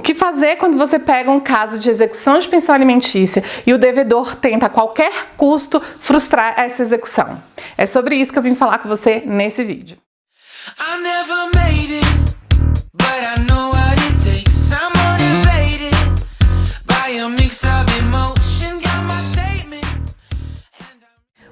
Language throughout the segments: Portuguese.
que fazer quando você pega um caso de execução de pensão alimentícia e o devedor tenta a qualquer custo frustrar essa execução? É sobre isso que eu vim falar com você nesse vídeo.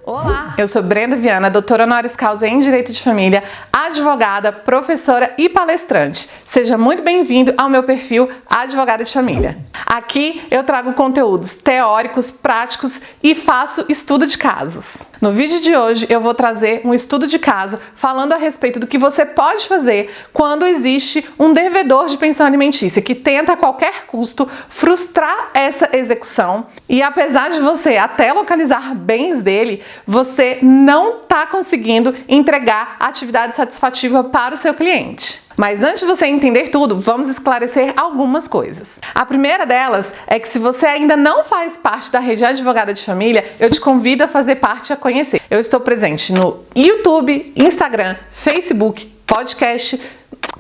Olá, eu sou Brenda Viana, doutora honoris causa em Direito de Família, advogada, professora e palestrante. Seja muito bem-vindo ao meu perfil Advogada de Família. Aqui eu trago conteúdos teóricos, práticos e faço estudo de casos. No vídeo de hoje eu vou trazer um estudo de caso falando a respeito do que você pode fazer quando existe um devedor de pensão alimentícia que tenta a qualquer custo frustrar essa execução e apesar de você até localizar bens dele, você não está conseguindo entregar atividade satisfativa para o seu cliente. Mas antes de você entender tudo, vamos esclarecer algumas coisas. A primeira delas é que se você ainda não faz parte da rede Advogada de Família, eu te convido a fazer parte e a conhecer. Eu estou presente no YouTube, Instagram, Facebook, podcast,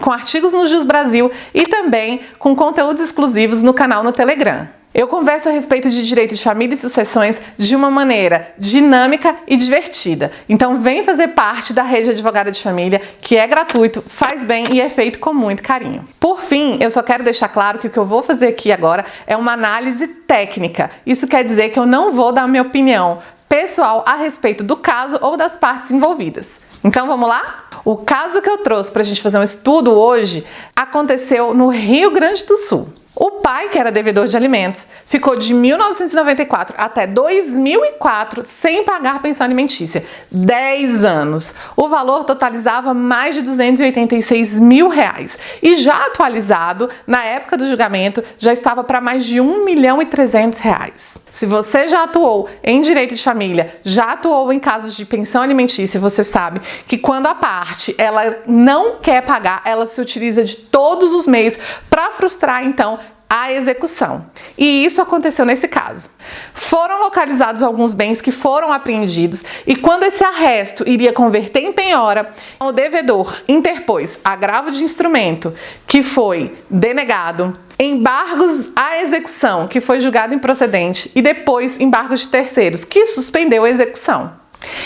com artigos no Jus Brasil e também com conteúdos exclusivos no canal no Telegram. Eu converso a respeito de direito de família e sucessões de uma maneira dinâmica e divertida. Então vem fazer parte da rede Advogada de Família, que é gratuito, faz bem e é feito com muito carinho. Por fim, eu só quero deixar claro que o que eu vou fazer aqui agora é uma análise técnica. Isso quer dizer que eu não vou dar minha opinião pessoal a respeito do caso ou das partes envolvidas. Então vamos lá? O caso que eu trouxe para a gente fazer um estudo hoje aconteceu no Rio Grande do Sul. O pai, que era devedor de alimentos, ficou de 1994 até 2004 sem pagar pensão alimentícia. 10 anos. O valor totalizava mais de R$286 mil. E já atualizado, na época do julgamento, já estava para mais de R$1.300.000. Se você já atuou em direito de família, já atuou em casos de pensão alimentícia, você sabe que quando a parte ela não quer pagar, ela se utiliza de todos os meios para frustrar, então, a execução. E isso aconteceu nesse caso. Foram localizados alguns bens que foram apreendidos e quando esse arresto iria converter em penhora, o devedor interpôs agravo de instrumento, que foi denegado, embargos à execução, que foi julgado improcedente, e depois embargos de terceiros, que suspendeu a execução.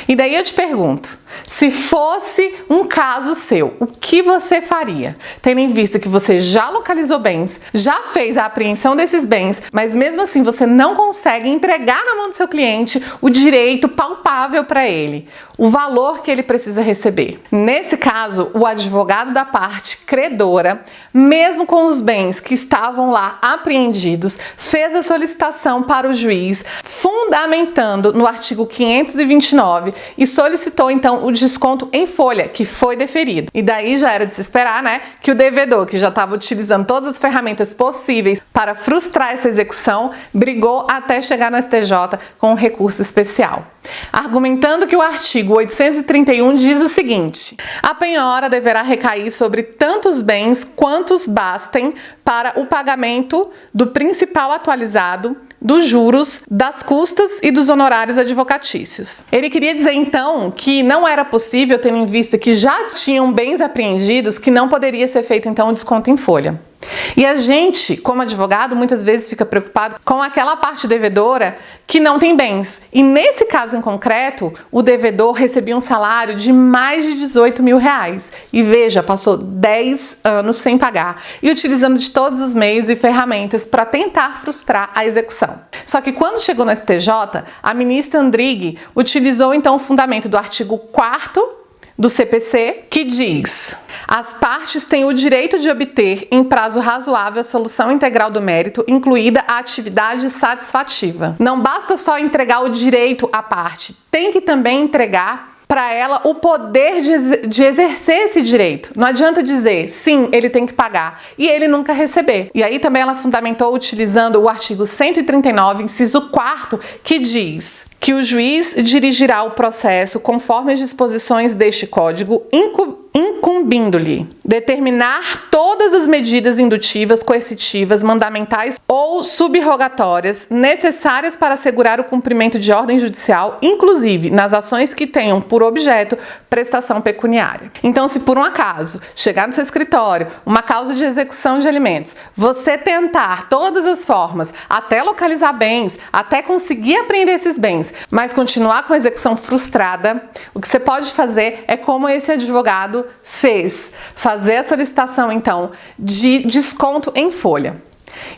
E daí eu te pergunto, se fosse um caso seu, o que você faria? Tendo em vista que você já localizou bens, já fez a apreensão desses bens, mas mesmo assim você não consegue entregar na mão do seu cliente o direito palpável para ele, o valor que ele precisa receber. Nesse caso, o advogado da parte credora, mesmo com os bens que estavam lá apreendidos, fez a solicitação para o juiz, fundamentando no artigo 529 e solicitou então o desconto em folha, que foi deferido. E daí já era de se esperar, né, que o devedor, que já estava utilizando todas as ferramentas possíveis para frustrar essa execução, brigou até chegar no STJ com um recurso especial, argumentando que o artigo 831 diz o seguinte: a penhora deverá recair sobre tantos bens quantos bastem para o pagamento do principal atualizado, dos juros, das custas e dos honorários advocatícios. Ele queria dizer então que não era possível, tendo em vista que já tinham bens apreendidos, que não poderia ser feito então o desconto em folha. E a gente, como advogado, muitas vezes fica preocupado com aquela parte devedora que não tem bens. E nesse caso em concreto, o devedor recebia um salário de mais de R$18 mil. E veja, passou 10 anos sem pagar e utilizando de todos os meios e ferramentas para tentar frustrar a execução. Só que quando chegou no STJ, a ministra Andrighi utilizou então o fundamento do artigo 4º do CPC, que diz: as partes têm o direito de obter em prazo razoável a solução integral do mérito, incluída a atividade satisfativa. Não basta só entregar o direito à parte, tem que também entregar para ela o poder de exercer esse direito. Não adianta dizer, sim, ele tem que pagar, e ele nunca receber. E aí também ela fundamentou utilizando o artigo 139, inciso 4º, que diz que o juiz dirigirá o processo conforme as disposições deste código, incumbindo-lhe determinar todas as medidas indutivas, coercitivas, mandamentais ou subrogatórias necessárias para assegurar o cumprimento de ordem judicial, inclusive nas ações que tenham por objeto prestação pecuniária. Então, se por um acaso chegar no seu escritório uma causa de execução de alimentos, você tentar todas as formas, até localizar bens, até conseguir apreender esses bens, mas continuar com a execução frustrada, o que você pode fazer é como esse advogado fez, fazer a solicitação então de desconto em folha.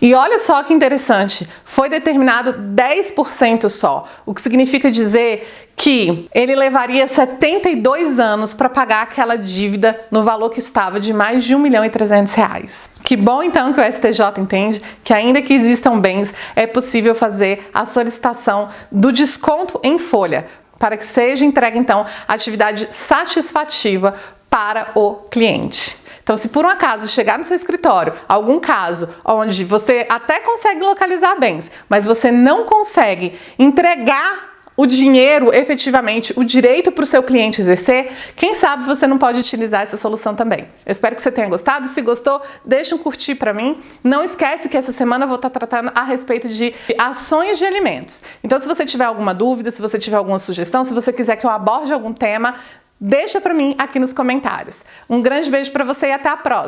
E olha só que interessante, foi determinado 10% só, o que significa dizer que ele levaria 72 anos para pagar aquela dívida no valor que estava de mais de R$1.300.000. Que bom então que o STJ entende que ainda que existam bens, é possível fazer a solicitação do desconto em folha, para que seja entregue então atividade satisfativa para o cliente. Então, se por um acaso chegar no seu escritório algum caso onde você até consegue localizar bens, mas você não consegue entregar o dinheiro efetivamente, o direito para o seu cliente exercer, quem sabe você não pode utilizar essa solução também. Eu espero que você tenha gostado. Se gostou, deixa um curtir para mim. Não esquece que essa semana eu vou estar tratando a respeito de ações de alimentos. Então, se você tiver alguma dúvida, se você tiver alguma sugestão, se você quiser que eu aborde algum tema, deixa para mim aqui nos comentários. Um grande beijo para você e até a próxima!